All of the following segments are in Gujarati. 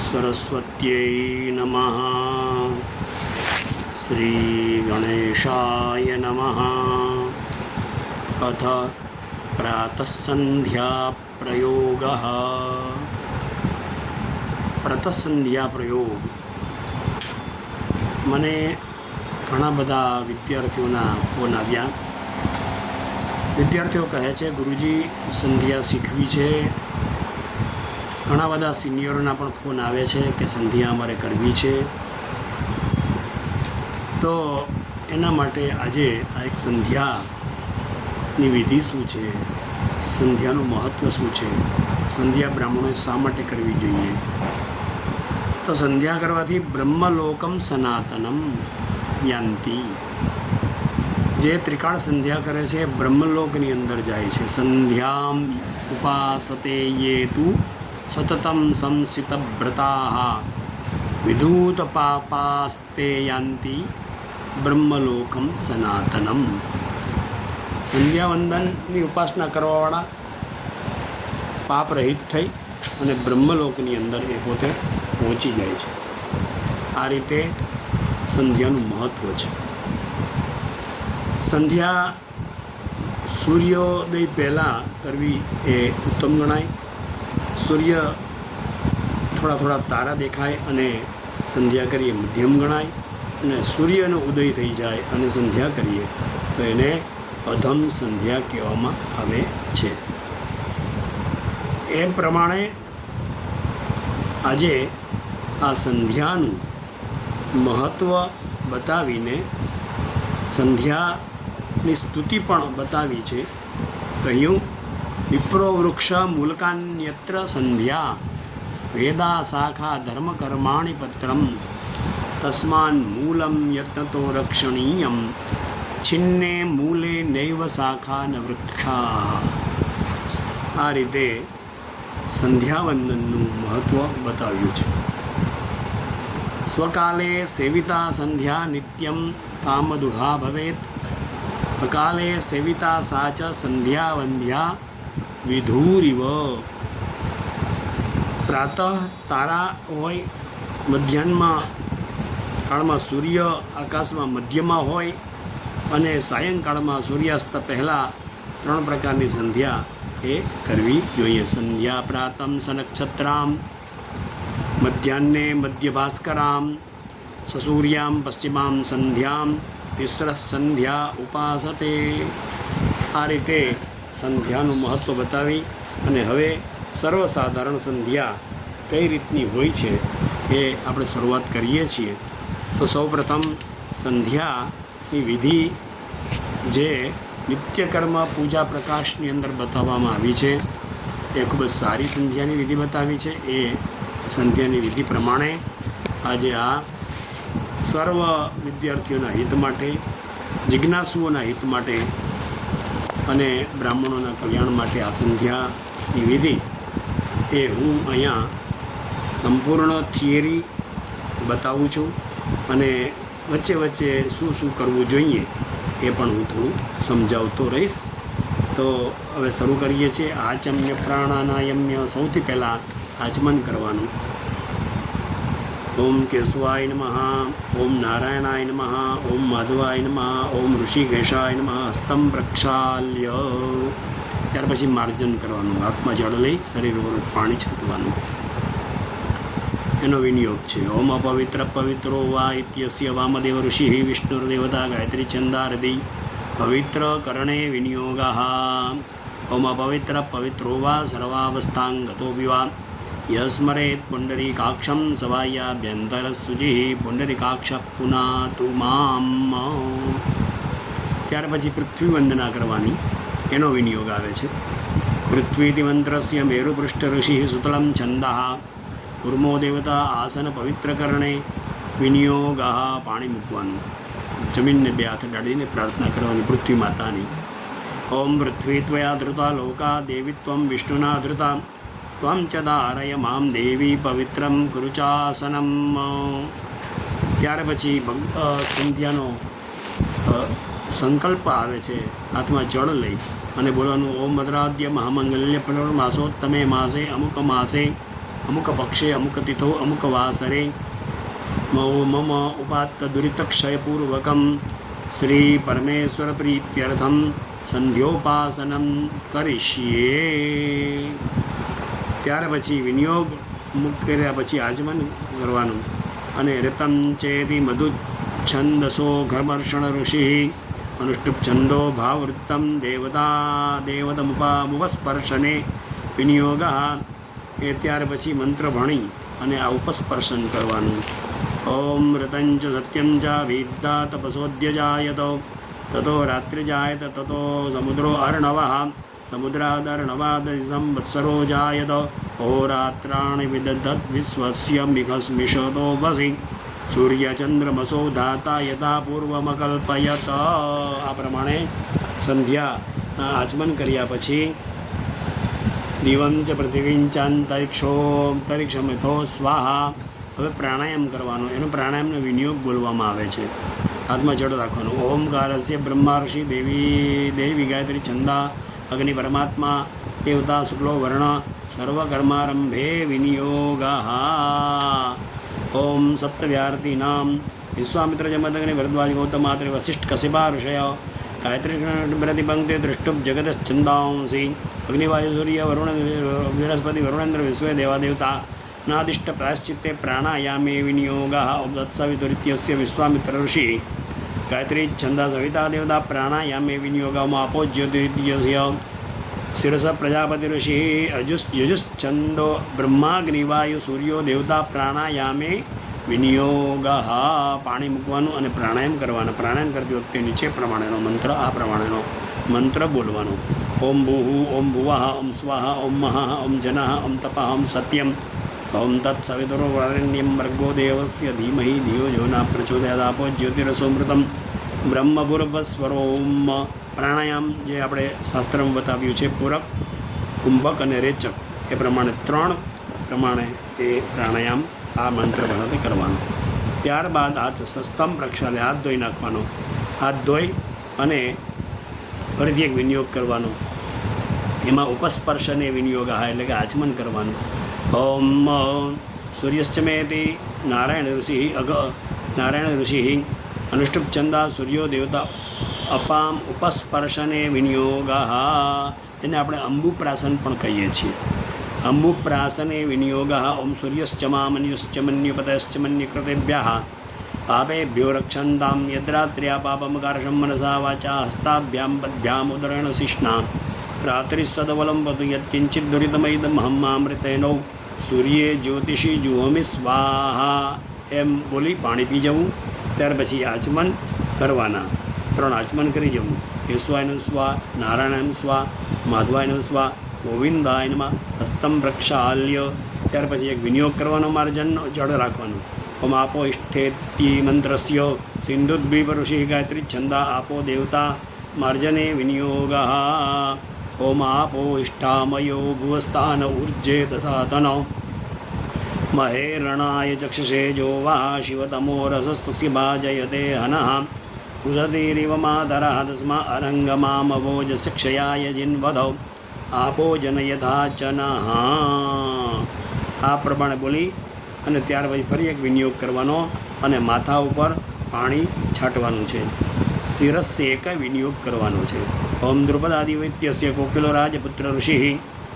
સરસ્વત્यै નમઃ. શ્રી ગણેશાય નમઃ. અથ પ્રાતઃસંધ્યા પ્રયોગઃ. પ્રાતઃસંધ્યા પ્રયોગ. મને ઘણા બધા વિદ્યાર્થીઓના ફોન આવ્યા. વિદ્યાર્થીઓ કહે છે, ગુરુજી સંધ્યા શીખવી છે. ઘણા બધા સિનિયરોના પણ ફોન આવે છે કે સંધ્યા અમારે કરવી છે. તો એના માટે આજે આ એક સંધ્યાની વિધિ શું છે, સંધ્યાનું મહત્ત્વ શું છે, સંધ્યા બ્રાહ્મણોએ શા માટે કરવી જોઈએ. તો સંધ્યા કરવાથી બ્રહ્મલોકમ સનાતનમ યાંતિ. જે ત્રિકાળ સંધ્યા કરે છે બ્રહ્મલોકની અંદર જાય છે. સંધ્યામ ઉપાસતે યે તુ સતતમ સંસિતવ્રતાઃ વિધૂત પાપાસ્તે યાંતિ બ્રહ્મલોકમ સનાતનમ. સંધ્યાવંદનની ઉપાસના કરવાવાળા પાપરહિત થઈ અને બ્રહ્મલોકની અંદર એ પોતે પહોંચી જાય છે. આ રીતે સંધ્યાનું મહત્ત્વ છે. સંધ્યા સૂર્યોદય પહેલાં કરવી એ ઉત્તમ ગણાય. સૂર્ય થોડા તારા દેખાય અને સંધ્યા કરીએ મધ્યમ ગણાય. અને સૂર્યનો ઉદય થઈ જાય અને સંધ્યા કરીએ તો એને અધમ સંધ્યા કહેવામાં આવે છે. એ પ્રમાણે આજે આ સંધ્યાનું મહત્ત્વ બતાવીને સંધ્યાની સ્તુતિ પણ બતાવી છે. કહ્યું, વિપ્રો વૃક્ષ મૂલકાન્યત્ર સંધ્યા વેદા શાખા ધર્મ કર્માણિ પત્રમ તસ્માન મૂલમ યત્નતો રક્ષણીયમ છિન્ને મૂલે નૈવ શાખા ન વૃક્ષા. આ રીતે સંધ્યાવંદનનું મહત્ત્વ બતાવ્યું છે. સ્વકાલે સેવિતા સંધ્યા નિત્યમ કામદુઘા ભવેત. અકાલે સેવિતા સા ચ સંધ્યા વંધ્યા વિધુરિવ. પ્રાતઃ તારા હોય, મધ્યાહ્નમાં કાળમાં સૂર્ય આકાશમાં મધ્યમાં હોય અને સાયંકાળમાં સૂર્યાસ્ત પહેલાં 3 પ્રકારની સંધ્યા એ કરવી જોઈએ. સંધ્યા પ્રાતમ સનક્ષત્રામ, મધ્યાહ્ને મધ્યભાસ્કરામ, સસૂર્યામ પશ્ચિમામ સંધ્યામ, તિસ્ર સંધ્યા ઉપાસતે. આ રીતે સંધ્યાનું મહત્ત્વ બતાવી અને હવે સર્વસાધારણ સંધ્યા કઈ રીતની હોય છે એ આપણે શરૂઆત કરીએ છીએ. તો સૌપ્રથમ સંધ્યાની વિધિ જે નિત્યકર્મ પૂજા પ્રકાશની અંદર બતાવવામાં આવી છે એ ખૂબ જ સારી સંધ્યાની વિધિ બતાવી છે. એ સંધ્યાની વિધિ પ્રમાણે આજે આ સર્વ વિદ્યાર્થીઓના હિત માટે, જિજ્ઞાસુઓના હિત માટે અને બ્રાહ્મણોના કલ્યાણ માટે આ સંધ્યાની વિધિ એ હું અહીંયા સંપૂર્ણ થિયરી બતાવું છું અને વચ્ચે વચ્ચે શું શું કરવું જોઈએ એ પણ હું થોડું સમજાવતો રહીશ. તો હવે શરૂ કરીએ છીએ. આચમ્ય પ્રાણાનાયમ્ય. સૌથી પહેલાં આચમન કરવાનું. ઓમ કેશવાય નમઃ, ઓમ નારાયણાય નમઃ, ઓમ માધવાય નમઃ, ઓમ ઋષિકેશાય નમઃ. હસ્તમ પ્રક્ષાલ્ય. ત્યાર પછી માર્જન કરવાનું. હાથમાં જળ લઈ શરીર ઉપર પાણી છાંટવાનું. એનો વિનિયોગ છે. ઓમ અપવિત્ર પવિત્રો વા ઇત્યસ્ય વામદેવ ઋષિ વિષ્ણુર્દેવતા ગાયત્રી છંદારદી પવિત્ર કરણે વિનિયોગઃ. ઓમ અપવિત્ર પવિત્રો વા સર્વાવસ્થાંગતો વિવા યસ્મરેત પુંડરીકાક્ષમ સવાયાભ્યંતરસુજિ પુંડરીકાક્ષ પુનાતુ મામ. ત્યાર પછી પૃથ્વી વંદના કરવાની. એનો વિનિયોગ આવે છે. પૃથ્વીતિ મંત્રસ્ય મેરુપૃષ્ઠ ઋષિ સુતલમ છંદઃ કુર્મો દેવતા આસન પવિત્રકરણે વિનિયોગ. પાણી મૂકવાનું. જમીનને 2 હાથ ડાળીને પ્રાર્થના કરવાની પૃથ્વી માતાની. ઓમ પૃથ્વી ત્વયા ધૃતા લોકા દેવી ત્વમ વિષ્ણુના ધૃતા ત્વમ ચ ધારય મામ દેવી પવિત્રમ કુરુચાસનમ. ત્યાર પછી સંધ્યાનો સંકલ્પ આવે છે. હાથમાં જળ લઈ અને બોલવાનું. ઓમ મદ્રાદ્ય મહામંગલ્ય પુનર્માસોત્તમે માસે અમુક માસે અમુક પક્ષે અમુક તિથો અમુક વાસરે મમ ઉપાત્ત દુરિતક્ષયપૂર્વકમ શ્રી પરમેશ્વર પ્રીત્યર્થમ સંધ્યોપાસનમ કરીશ્યે. ત્યાર પછી વિનિયોગ મુક્ત કર્યા પછી આજમન કરવાનું. અને ઋતમ ચેતી મધુ છંદસો ઘર્મર્ષણ ઋષિ અનુષ્ટુપ છંદો ભાવવૃત્તમ દેવતમુપસ્પર્શને વિનિયોગ. એ ત્યાર પછી મંત્ર ભણી અને આ ઉપસ્પર્શન કરવાનું. ઓમ ઋતંચ સત્યમ ચ વિદ્યા તપસોદ્ય જાયત તતો રાત્રિ જાયત તતો સમુદ્રો અર્ણવ સમુદ્રાદર્ણવાદ સંવત્સરો જાયત હોરાત્રાણિ વિદધત વિશ્વસ્ય મિખસ્મિષતો વસી સૂર્યચંદ્રમસો ધાતા યથા પૂર્વમકલ્પયત. આ પ્રમાણે સંધ્યા આચમન કર્યા પછી દિવં ચ પૃથિવીં ચાંતરિક્ષોંતરિક્ષમિથો સ્વાહા. હવે પ્રાણાયામ કરવાનો. એનો પ્રાણાયામનો વિનિયોગ બોલવામાં આવે છે. હાથમાં જળ રાખવાનું. ઓમકારસ્ય બ્રહ્મા ઋષિ દેવી ગાયત્રી છંદા અગ્નિ પરમાત્મા દેવતા શુક્લો વર્ણ સર્વકર્મારંભે વિનિયોગ. ઓમ સપ્તવ્યાર્તિનામ વિશ્વામિત્ર જમદગ્નિ ભરદ્વાજ ગૌતમાત્રિ વસિષ્ઠ કશિપા ઋષય ગાયત્રી પ્રતિપંક્તિ દૃષ્ટુપ જગતશ્છંદાંસી અગ્નિવાયુ સૂર્ય વરુણ બૃહસ્પતિ વરુણેન્દ્ર વિશ્વે દેવાદેવતા નાદિષ્ટ પ્રાયશ્ચિત્તે પ્રાણાયામે વિનિયોગ. ઓમ તત્સવિતુરિત્યસ્ય વિશ્વામિત્ર ઋષિ ગાયત્રી છંદા સવિતા દેવતા પ્રાણાયામે વિનિયોગમાં આપો જ્યોતિરિત્યસ્ય શિરસ પ્રજાપતિ ઋષિ યજુશ્છંદો બ્રહ્માગ્નિવાયુ સૂર્યો દેવતા પ્રાણાયામે વિનિયોગ. પાણી મૂકવાનું અને પ્રાણાયામ કરવાના. પ્રાણાયામ કરતી વખતે નીચે પ્રમાણેનો મંત્ર આ પ્રમાણેનો મંત્ર બોલવાનો. ઓમ ભૂઃ ઓમ ભુવઃ ઓમ સ્વાહા ઓમ મહઃ ઓમ જનઃ ઓમ તપઃ ઓમ સત્યમ ઓમ તત્સવિતુર્વરેણ્યં ભર્ગો દેવસ્ય ધીમહિ ધિયો જો ન પ્રચોદયાત. આપો જ્યોતિરસોમૃતમ બ્રહ્મભૂર્ભસ્વરોમ. પ્રાણાયામ જે આપણે શાસ્ત્રમાં બતાવ્યું છે પૂરક, કુંભક અને રેચક, એ પ્રમાણે 3 પ્રમાણે એ પ્રાણાયામ આ મંત્ર ભણાથી કરવાનો. ત્યારબાદ હાથ સસ્તમ પ્રક્ષાલે હાથ ધોઈ નાખવાનો. હાથ ધોઈ અને ફરીથી એક વિનિયોગ કરવાનો. એમાં ઉપસ્પર્શને વિનિયોગ એટલે કે આચમન કરવાનું. ઓમ સૂર્યશ્ચમેતિ નારાયણ ઋષિ અનુષ્ટુપ છંદા સૂર્યો દેવતા અપામ ઉપસ્પર્શને વિનિયોગ. તેને આપણે અંબુપ્રાસન પણ કહીએ છીએ. અંબુપ્રાસને વિનિયોગ. ઓમ સૂર્યશ્ચમામન્યુશ્ચમન્યુપતશ્ચમન્યુકૃતેભ્યઃ પાપેભ્યો રક્ષંતામ યદ્રાત્ર્યા પાપમકારશં મનસા વાચા હસ્તાભ્યામ પદ્ભ્યામ ઉદરેણ શિષ્ણા રાત્રિસ્તદવલમ વતુ યત્કિંચિત દુરિતમૈદમહમ્મામૃતેનો સૂર્યે જ્યોતિષી જુહોમિ સ્વાહા. એમ બોલી પાણી પી જવું. ત્યાર પછી આચમન કરવાના. 3 આચમન કરી જવું. કેશવાય સ્વા, નારાયણ સ્વા, માધવાય સ્વા, ગોવિંદાય નમઃ. હસ્તમ પ્રક્ષાલ્ય. ત્યાર પછી એક વિનિયોગ કરવાનો. માર્જનનો જળ રાખવાનું. ઓમ આપો ઇષ્ઠેતિ મંત્રસ્ય સિંધુદ્વીપ ઋષિ ગાયત્રી છંદા આપો દેવતા માર્જને વિનિયોગ. ઓમ આપો ઇષ્ઠામયો ભુવસ્થાન ઉર્જે તથા તનો મહેરણાય ચક્ષસે જો વા શિવતમો રસસ્તુષ્ય ભાજયતે હનઃ ઉષતીરિવ માતરઃ તસ્મા અરંગમામવોજ શિક્ષયાય જિન્વધૌ આપો જન યથા ચનઃ. આ પ્રમાણે બોલી અને ત્યાર પછી ફરી એક વિનિયોગ કરવાનો અને માથા ઉપર પાણી છાંટવાનું છે. શિરસ એક વિનિયોગ કરવાનો છે. ઓમ દ્રુપદાદિવૈત્યસ્ય કોકિલો રાજપુત્ર ઋષિ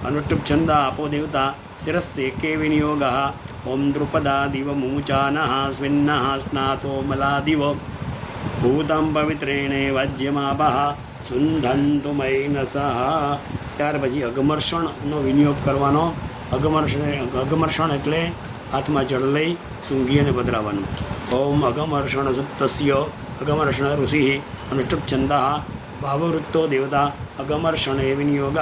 અનુષ્ટુપ છંદા આપો દેવતા શિરસ એકે વિનિયોગ. ઓમ દ્રુપદાદિવ મૂચાનઃ સ્વિન્નઃ સ્નાતો મલાદિવ ભૂતમ પવિત્રેણે વાજ્યમાપઃ સુંધંતુ મૈનસઃ. ત્યાર પછી અગમર્ષણનો વિનિયોગ કરવાનો. અગમર્ષણ એટલે હાથમાં જળ લઈ સૂંઘી અને પધરાવવાનું. ઓમ અગમર્ષણ સુપ્તસ્ય અગમર્ષણ ઋષિ અનુષ્ટુપ છંદઃ ભાવવૃત્તો દેવતા અગમર્ષણે વિનિયોગ.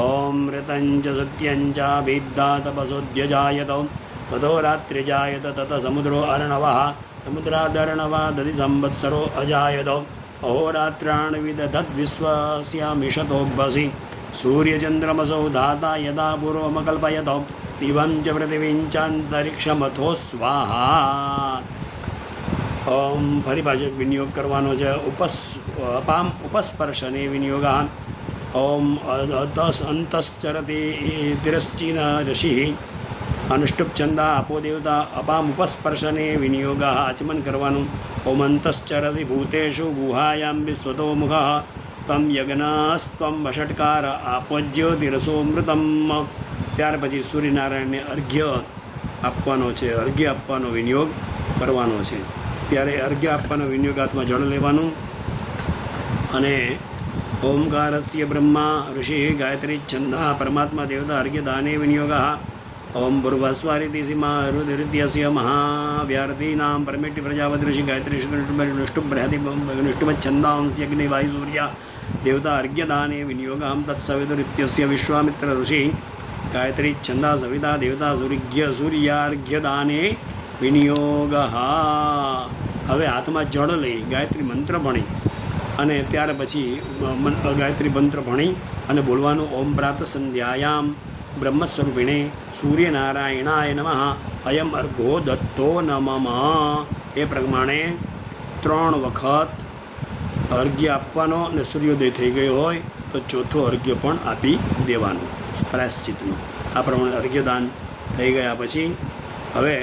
ઓમ ઋતંચ સત્યંચ વિદ્યા તપસોદ્ય જાયત તતો રાત્રિ જાયત તત સમુદ્રો અર્ણવ સમુદ્રાદર્ણવા દધિ સંવત્સરો અજાયત અહોરાત્રાણ વિદધત વિશ્વસ્યામિષતોભસી સૂર્યચંદ્રમસૌ ધાતા યદા પૂર્વમકલ્પયત દિવં ચ પૃથિવીં ચાંતરિક્ષમથો સ્વાહા. ઓમ ફરી પાછો એક વિનિયોગ કરવાનો છે. અપામ ઉપસ્પર્શને વિનિયોગ. ઓમ અંતશ્ચરતિ તિરશ્ચિન ઋષિ અનુષ્ટુપ છંદા આપો દેવતા અપામુપસ્પર્શને વિનિયોગ આચમન કરવાનું. ઓમંતશ્ચરતિ ભૂતેષુ ગુહાયામ વિશ્વતો મુખ તમ યજ્ઞસ્ત્વમ વષટકાર આપોજ્યોતિરસોમૃતમ. ત્યાર પછી સૂર્યનારાયણને અર્ઘ્ય આપવાનો છે, અર્ઘ્ય આપવાનો વિનિયોગ કરવાનો છે. ત્યારે અર્ઘ્ય આપવાનો વિનિયોગ હાથમાં જળ લેવાનું અને ઓમકારસ્ય બ્રહ્મા ઋષિ ગાયત્રી છંદા પરમાત્મા દેવતા અર્ઘ્ય દાને વિનિયોગ. ઓમ ભૂર્ભસ્વારિતિ સીમા રુદ્રસ્ય મહાવ્યાર્થીનામ પરમેટી પ્રજાપતિ ઋષિ ગાયત્રી નુષ્ટુભચ્છંદાંસ્યગ્નિ વાયુ સૂર્ય દેવતા અર્ઘ્યદાને વિનિયોગમ તત્સવિતુરિત્યસ્ય વિશ્વામિત્ર ઋષિ ગાયત્રી છંદા સવિતા દેવતા સૂર્યાર્ઘ્યદાને વિનિયોગ. હવે હાથમાં જળ લઈ ગાયત્રી મંત્ર ભણી અને ત્યાર પછી ગાયત્રી મંત્ર ભણી અને બોલવાનું ઓમ પ્રાત સંધ્યાયામ બ્રહ્મ સ્વરૂપિણે સૂર્યનારાયણાય નમઃ અયમ અર્ઘો દત્તો નમઃ. એ પ્રમાણે 3 વખત અર્ઘ્ય આપવાનો અને સૂર્યોદય થઈ ગયો હોય તો ચોથો અર્ઘ્ય પણ આપી દેવાનું પ્રાયશ્ચિતનું. આ પ્રમાણે અર્ઘ્યદાન થઈ ગયા પછી હવે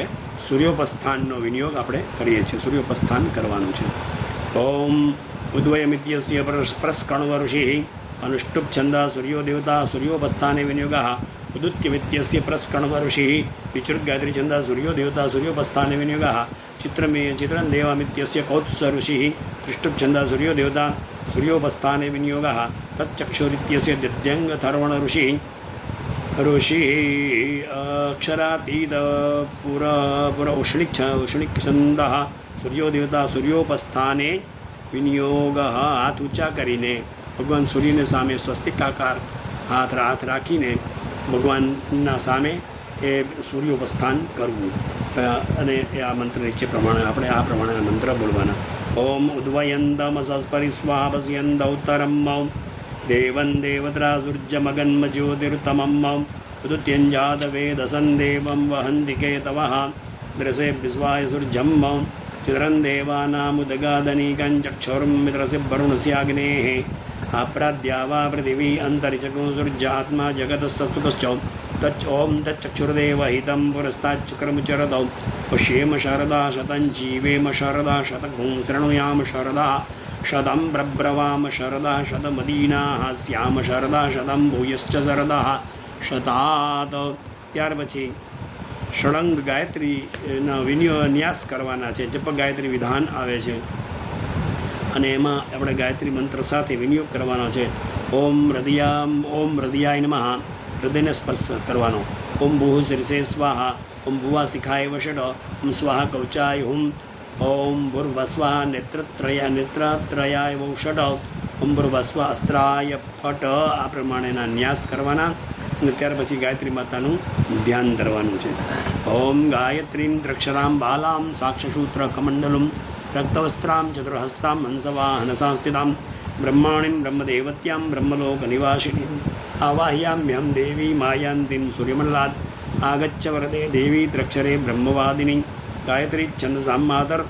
સૂર્યોપસ્થાનનો વિનિયોગ આપણે કરીએ છીએ. સૂર્યોપસ્થાન કરવાનું છે. ઓમ ઉદ્વયમિત્યસ્ય પ્રસ્કણવ ઋષિ અનુષ્ટુપ છંદા સૂર્યો દેવતા સૂર્યોપસ્થાને વિનિયોગ. ઉદુત્યમિત્યસ્ય પ્રસ્કણવ ઋષિ વિચૃત ગાયત્રી છંદા સૂર્યો દેવતા સૂર્યોપસ્થાને વિનિયોગ. ચિત્રંદેવામિત્યસ્ય કૌત્સ ઋષિ ત્રિષ્ટુપ છંદા સૂર્યો દેવતા સૂર્યોપસ્થાને વિનિયોગ. તચ્ચક્ષુરિત્યસ્ય દિદ્યંગથર્વણ ઋષિ અક્ષરાતીત પુર ઉષ્ણિક છંદઃ સૂર્યો દેવતા સૂર્યોપસ્થાને વિનિયોગ. હાથ ઊંચા કરીને ભગવાન સૂર્યને સામે સ્વસ્તિકાકાર હાથ રાખીને ભગવાનના સામે એ સૂર્યોપસ્થાન કરવું. અને એ આ મંત્ર નીચે પ્રમાણે આપણે આ પ્રમાણે મંત્ર બોલવાના. ઓમ ઉદ્વયંતમ સસ્પરિ સ્વાહા પશ્યંત ઉત્તરમ મૌ દેવં દેવત્રા સૂર્યમગન્મ જ્યોતિર્તમમ ઉદુત્યંજાત વેદસં દેવં વહંતિ કેતવઃ દ્રસે વિશ્વાય સૂર્યમ મૌ ચિત્રં દેવાનામુદગાદનીકં ચક્ષુર્મિત્રસ્ય વરુણસ્યાગ્નેઃ આપ્રાદ્યાવા પૃથિવી અંતરિક્ષગો સૂર્યાત્મા જગતસ્તત્સુતશ્ચ તચ્ ઓમ તચ્ચક્ષુર્દેવ હિतं પુરસ્તાચ્ચક્રમુચરતૌ પશ્યેમ શારદા શतं જીવેમ શારદા શતઘું શૃણુયામ શારદા શतं પ્રબ્રવામ શારદા શતમદીના સ્યામ શારદા શतं ભૂયશ્ચ શારદા શતાત. ત્યાર પછી ષડંગ ગાયત્રીના ન્યાસ કરવાના છે. જપ ગાયત્રી વિધાન આવે છે અને એમાં આપણે ગાયત્રી મંત્ર સાથે વિનિયોગ કરવાનો છે. ઓમ હૃદયાય નમઃ હૃદયને સ્પર્શ કરવાનો. ઓમ ભૂઃ શિરસે સ્વાહા ઓમ ભુવા શિખાય વષટ ઓમ સ્વાહા કવચાય હુમ ઓમ ભૂર્ભસ્વાહા નેત્રત્રયાય વૌષટ ઓમ ભૂર્ભસ્વા અસ્ત્રાય ફટ. આ પ્રમાણેના ન્યાસ કરવાના અને ત્યાર પછી ગાયત્રી માતાનું ધ્યાન ધરવાનું છે. ઓમ ગાયત્રીમ દ્રક્ષરામ બાલામ સાક્ષસૂત્ર કમંડલુમ રક્તવસ્ત્રામ ચતુર્હસ્તામ હંસવાહન સંસ્થિતામ બ્રહ્માણીમ બ્રહ્મદેવત્યામ બ્રહ્મલોક નિવાસિનીમ આવાહ્યામ્યહમ દેવી માયાંતિમ સૂર્યમલ્લાદ આગચ્છ વરદે દેવી ત્રક્ષરે બ્રહ્મવાદિની. ગાયત્રી છંદસામ માતર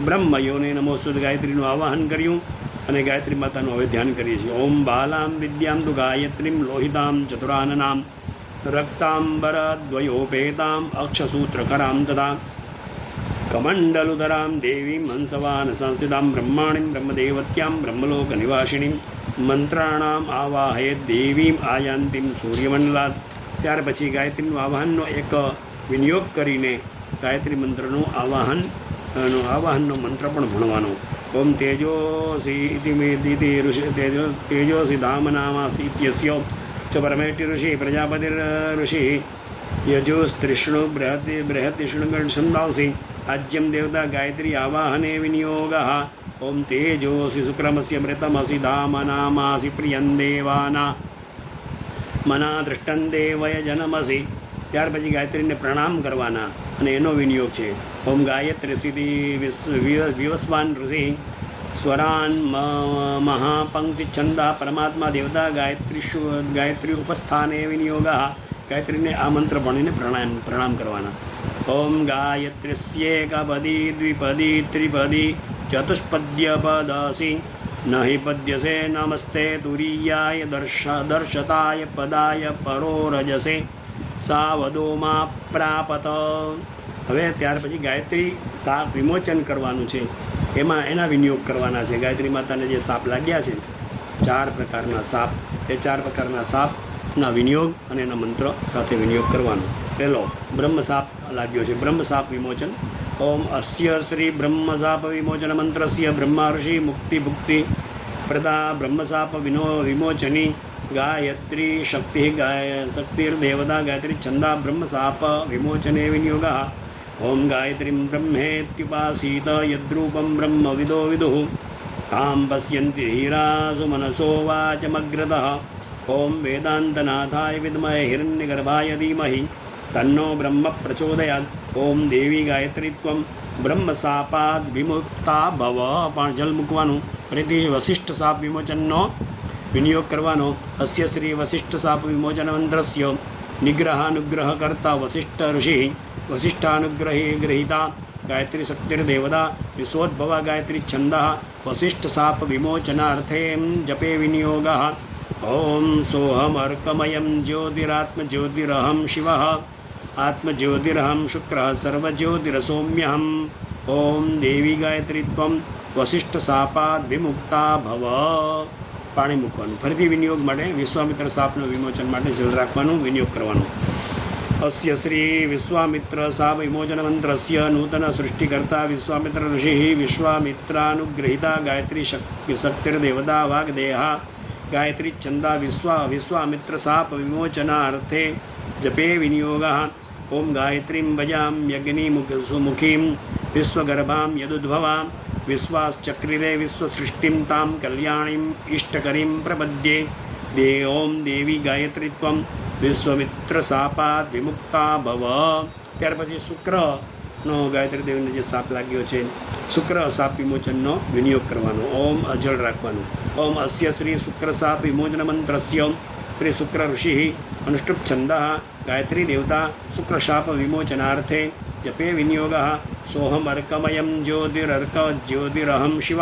બ્રહ્મયોને નમોસ્તુ. ગાયત્રીનું આવાહન કર્યું અને ગાયત્રી માતાનું હવે ધ્યાન કરીએ છીએ. ઓમ બાલામ વિદ્યામ તુ ગાયત્રીમ લોહિતામ ચતુરાનનામ રક્તાંબરદ્વયોપેતામ અક્ષસૂત્રકરામ તથા કમંડલુધરામ દેવીમ હંસવાન સંસ્થિતામ બ્રહ્માણીમ બ્રહ્મદેવત્યામ બ્રહ્મલોક નિવાસિનીમ મંત્રાણામ આવાહયે દેવીમ આયાંતિમ સૂર્યમંડલાદ. ત્યાર પછી ગાયત્રીનું આવાહનનો એક વિનિયોગ કરીને ગાયત્રી મંત્રનું આવાહનનો મંત્ર પણ ભણવાનો. ઓમ તેજોસી ઇતિ મેદિતિ ઋષિ તેજોસી ધામનામાસી ઇત્યસ્ય ચ પરમેટી ઋષિ પ્રજાપતિ ઋષિ યજોસ્ત્રિષ્ણુ બૃહતિષ્ણુગણ છંદાંસી આજ્યમ દેવતા ગાયત્રી આવાહને વિનિયોગ. ઓમ તેજોસી શુક્રમસ્ય મૃતમસી ધામનામાસી પ્રિયં દેવાના મના દૃષ્ટં દેવય જનમસી. ત્યાર પછી ગાયત્રીને પ્રણામ કરવાના અને એનો વિનિયોગ છે. ઓમ ગાયત્રી સિદ્ધિ વિવસ્વાન ઋષિ સ્વરાન મહાપંક્તિ છંદા પરમાત્મા દેવતા ગાયત્રી ઉપસ્થાને વિનિયોગ. ગાયત્રીને આ મંત્ર ભણીને પ્રણામ કરવાના. ઓમ ગાયત્રીસ્યેકપદી દ્વિપદી ત્રિપદી ચતુષ્પદ્ય પદસી નહિ પદ્યસે નમસ્તે તુરીયાય દર્શતાય પદાય પરો રજસે સા વદોમાં પ્રાપત. હવે ત્યાર પછી ગાયત્રી સાપ વિમોચન કરવાનું છે, એમાં એના વિનિયોગ કરવાના છે. ગાયત્રી માતાને જે સાપ લાગ્યા છે 4 પ્રકારના સાપ, એ 4 પ્રકારના સાપના વિનિયોગ અને એના મંત્ર સાથે વિનિયોગ કરવાનો. પહેલો બ્રહ્મસાપ લાગ્યો છે, બ્રહ્મસાપ વિમોચન. ઓમ અસ્ય શ્રી બ્રહ્મસાપ વિમોચન મંત્રસ્ય બ્રહ્મર્ષિ મુક્તિ ભુક્તિ પ્રદા બ્રહ્મસાપ વિમોચની ગાયત્રી શક્તિ શક્તિર્દેવતા ગાયત્રી છંદા બ્રહ્મસાપ વિમોચને વિનિયોગ. ઓમ ગાયત્રીમ બ્રહ્મેત્યુપાસીત યદ્રૂપમ બ્રહ્મ વિદો વિદુઃ તામ પશ્યન્તિ ધીરાસુ મનસો વાચમગ્રતઃ. ઓમ વેદાંતનાથાય વિદ્મહે હિરણ્યગર્ભાય ધીમહિ તન્નો બ્રહ્મ પ્રચોદયાત. ઓમ દેવી ગાયત્રી ત્વમ બ્રહ્મસાપાદ વિમુક્તા ભવ. પણ જલ મૂકવાનું. ફરીથી વશિષ્ઠ સાપ વિમોચનનો વિનિયોગ કરવાનો. અસ્ય શ્રી વશિષ્ઠ સાપ વિમોચન મંત્રસ્ય નિગ્રહાનુગ્રહ કરતા વશિષ્ઠ ઋષિ વશિષ્ઠાનુગ્રહી ગ્રહિતા ગાયત્રી શક્તિર્દેવતા વિશ્વોદ્ભવા ગાયત્રી છંદ વશિષ્ઠ સાપ વિમોચનાર્થે જપે વિનિયોગ. ઓમ સોહમર્કમયમ જ્યોતિરાત્મજ્યોતિરહમ શિવ આત્મજ્યોતિરહમ શુક્ર સર્વજ્યોતિરસૌમ્યહમ. ઓમ દેવી ગાયત્રી ત્વમ વશિષ્ઠ સાપાદ વિમુક્તા ભવ. પાણી મૂકવાનું. ફરીથી વિનિયોગ માટે વિશ્વામિત્ર સાપનું વિમોચન માટે જલ રાખવાનું, વિનિયોગ કરવાનું. અસ્ય શ્રી વિશ્વામિત્ર સાપ વિમોચન મંત્રસ્ય નૂતન સૃષ્ટિકર્તા વિશ્વામિત્ર ઋષિ વિશ્વામિત્રાનુગ્રહિતા ગાયત્રી શક્તિર્દેવતા વાગ્દેહા ગાયત્રી છંદા વિશ્વામિત્ર સાપ વિમોચનાર્થે જપે વિનિયોગ. ઓમ ગાયત્રીમ ભજામ યજ્ઞિમુખીમ વિશ્વગર્ભામ યદુદ્ભવામ વિશ્વાશ્ચક્રિરે વિશ્વસૃષ્ટિમ તામ કલ્યાણીમ ઇષ્ટકરીમ પ્રપદ્યે. ઓમ દેવી ગાયત્રી ત્વમ વિશ્વમિત્ર સાપાદ વિમુક્તા ભવ. ત્યાર પછી શુક્રનો ગાયત્રી દેવીને જે સાપ લાગ્યો છે, શુક્ર સાપ વિમોચનનો વિનિયોગ કરવાનો. ઓમ અજળ રાખવાનું. ઓમ અસ્ય શ્રી શુક્ર સાપ વિમોચન મંત્રસ્ય શ્રી શુક્ર ઋષિ અનુષ્ટુપ છંદ ગાયત્રી દેવતા શુક્ર શાપ વિમોચનાર્થે જપે વિનિયોગ. સોહમર્કમયમ જ્યોતિરહમ શિવ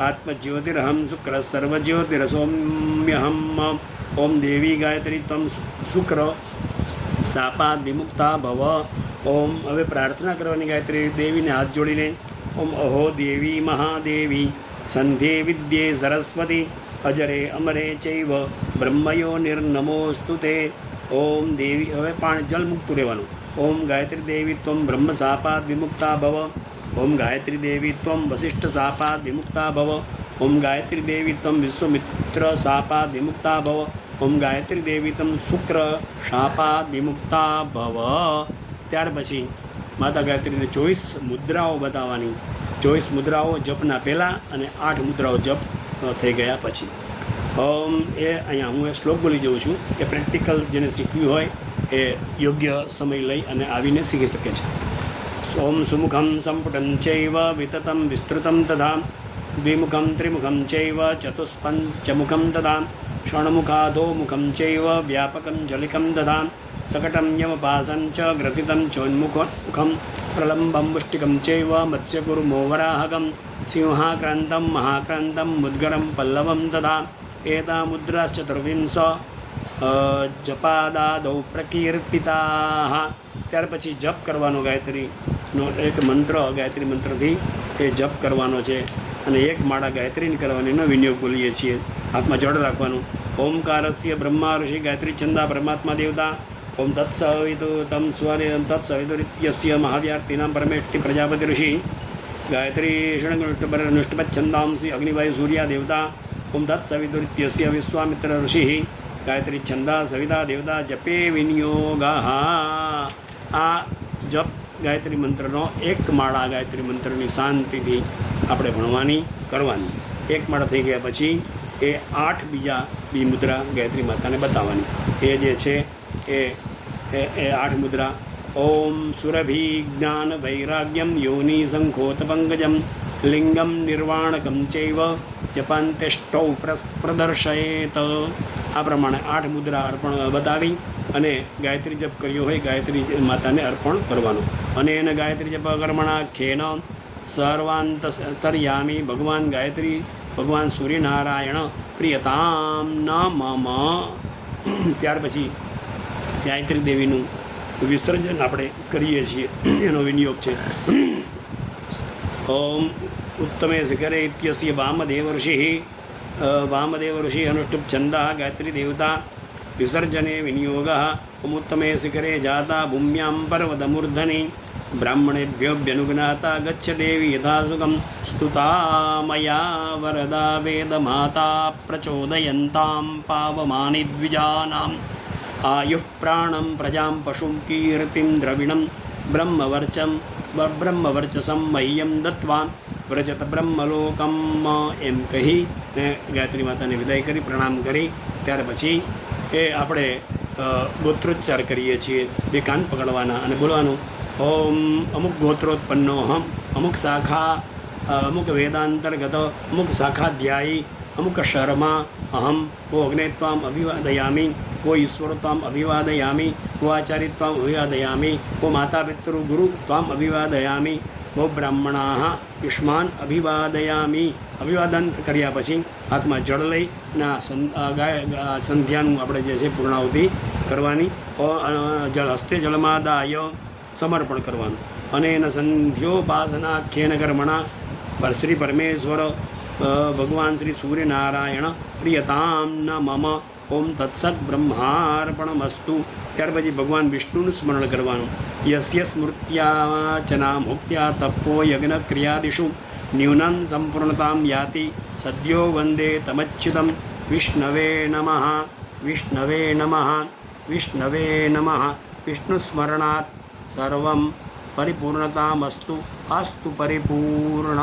આત્મજ્યોતિરહમ શુક્ર સર્વજ્યોતિરસૌમ્યહમ. ઓમ દેવી ગાયત્રી ત્વમ શુક્ર સાપાદ વિમુક્તા ભવ. ઓમ હવે પ્રાર્થના કરવાની ગાયત્રી દેવીને હાથ જોડીને. ઓમ અહો દેવી મહાદેવી સંધ્યે વિદ્યે સરસ્વતી અજરે અમરે ચૈવ બ્રહ્મયો નિર્નમોસ્તુ તે. ઓમ દેવી હવે પાણી જલ મૂકતું રહેવાનું. ઓમ ગાયત્રી દેવી ત્વમ બ્રહ્મ સાપાદ વિમુક્તા ભવ. ઓમ ગાયત્રી દેવી ત્વમ વશિષ્ઠ સાપાદ વિમુક્તા ભવ. ઓમ ગાયત્રી દેવી ત્વમ વિશ્વમિત્ર સાપાદ વિમુક્તા ભવ. ઓમ ગાયત્રી દેવી ત્વમ શુક્ર શાપાદ વિમુક્તા ભવ. ત્યાર પછી માતા ગાયત્રીને 24 મુદ્રાઓ બતાવવાની. 24 મુદ્રાઓ જપના પહેલાં અને 8 મુદ્રાઓ જપ થઈ ગયા પછી. ઓમ એ અહીંયા હું એ શ્લોક બોલી જાઉં છું. એ પ્રેક્ટિકલ જેને શીખવી હોય એ યોગ્ય સમય લઈ અને આવીને શીખી શકે છે. ઓમ સુમુખમ સંપુટં ચૈવ વિતતમ વિસ્તૃતમ તથા દ્વિમુખમ ત્રિમુખમ ચૈવ ચતુષ્પંચમુખમ તથા ષણ્મુખાધોમુખમ ચૈવ વ્યાપકમ જલિકમ તથા सकटं यमपासं च ग्रथितं चोन्मुखं प्रलम्बं मुष्टिकं चैव मत्स्यकुर्मोवराहकं सिंहाक्रान्तं महाक्रान्तं मुद्गरं पल्लवं तथा एता मुद्राश्चतुर्विंश જપાદાદૌ પ્રકીર્તિતાઃ. ત્યાર પછી જપ કરવાનો ગાયત્રીનો એક મંત્ર, ગાયત્રી મંત્રથી એ જપ કરવાનો છે અને એક માળા ગાયત્રીની કરવાનીનો વિનિયોગ બોલીએ છીએ. હાથમાં જળ રાખવાનું. ઓમકારસ્ય બ્રહ્મા ઋષિ ગાયત્રી છંદા પરમાત્મા દેવતા. ઓમ તત્સવિતુ તમ સ્વરે તત્સવિતુરિત્યસ્ય મહાવ્યાર્તિનામ પરમેષ્ટિ પ્રજાપતિ ઋષિ ગાયત્રી ષણ્નુષ્ટપચ્છંદાંસી અગ્નિવાયુ સૂર્યા દેવતા. ઓમ તત્સવિતુરિત્યસ્ય વિશ્વામિત્ર ઋષિ ગાયત્રી છંદા સવિતા દેવતા જપે વિનિયોગા. આ જપ ગાયત્રી મંત્રનો એક માળા ગાયત્રી મંત્રની શાંતિથી આપણે ભણવાની કરવાની. એક માળા થઈ ગયા પછી એ 8 બીજા મુદ્રા ગાયત્રી માતાને બતાવવાની. એ જે છે એ 8 મુદ્રા. ઓમ સુરભી જ્ઞાન વૈરાગ્યમ યોનિ શંખોત પંકજમ લિંગમ નિર્વાણકમ ચૈવ જપાંતેષ્ટૌ પ્રદર્શયેત. આ પ્રમાણે 8 મુદ્રા અર્પણ બતાવી અને ગાયત્રી જપ કર્યો હોય ગાયત્રી માતાને અર્પણ કરવાનું. અને એને ગાયત્રી જપ કર્મણાખ્યેન સર્વાંતર્યામી ભગવાન ગાયત્રી ભગવાન સૂર્યનારાયણ પ્રિયતામ ન મમ. ત્યાર પછી ગાયત્રી દેવીનું વિસર્જન આપણે કરીએ છીએ, એનો વિનિયોગ છે. ઓમ ઉત્તમે શિખરે ઇત્યસ્ય વામદેવ ઋષિ અનુષ્ઠુપ છંદઃ ગાયત્રી દેવતા વિસર્જને વિનિયોગ. ઉત્તમે શિખરે જાતા ભૂમ્યાં પર્વતમૂર્ધનિ બ્રાહ્મણેભ્યોऽભ્યનુજ્ઞાતા ગચ્છ દેવી યથા સુખમ સ્તુતા મયા વરદા વેદમાતા પ્રચોદયંતાં પાવમાનિ દ્વિજાનામ આયુઃ પ્રાણં પ્રજાં પશું કીર્તિં દ્રવિણં બ્રહ્મવર્ચસં મહ્યં દત્વા વ્રજત બ્રહ્મલોકમ. એમ કહી ને ગાયત્રી માતાને વિદાય કરી પ્રણામ કરી ત્યાર પછી એ આપણે ગોત્રોચ્ચાર કરીએ છીએ. બે કાન પકડવાના અને બોલવાનું ઓમ અમુક ગોત્રોત્પન્નો અહમ, અમુક શાખા અમુક વેદાંતર્ગત, અમુક શાખાધ્યાયી, અમુક શર્મા અહમ. વો અગ્નેત્વામ અભિવાદયામિ, વો ઈશ્વરત્વામ અભિવાદયામિ, વો આચાર્યત્વામ અભિવાદયામિ, વો માતા પિતૃ ગુરુ ત્વામ અભિવાદયામિ, વો બ્રાહ્મણા યુષ્માન અભિવાદયામિ. અભિવાદન કર્યા પછી હાથમાં જળ લઈ ના સંધ્યાનું આપણે જે છે પૂર્ણાહુતિ કરવાની. જળ હસ્તે જળમાદાય સમર્પણ કરવાનું અને એના સંધ્યોપાસનાખ્યેન કર્મણા પર શ્રી પરમેશ્વર ભગવાન શ્રી સૂર્યનારાયણ પ્રિયતામ ન મમ ઓમ તત્સત બ્રહ્માર્પણમસ્તુ. ત્યાર પછી ભગવાન વિષ્ણુનું સ્મરણ કરવાનું. યસ્ય સ્મૃત્યાચના મુક્ત્યા તપો યજ્ઞ ક્રિયાદિષુ ન્યૂનં સંપૂર્ણતાં યાતિ સદ્યો વંદે તમચ્યુતમ. વિષ્ણવે નમઃ, વિષ્ણવે નમઃ, વિષ્ણવે નમઃ. વિષ્ણુસ્મરણાत् સર્વં પરિપૂર્ણતામસ્તુ. અસ્તુ પરિપૂર્ણઃ.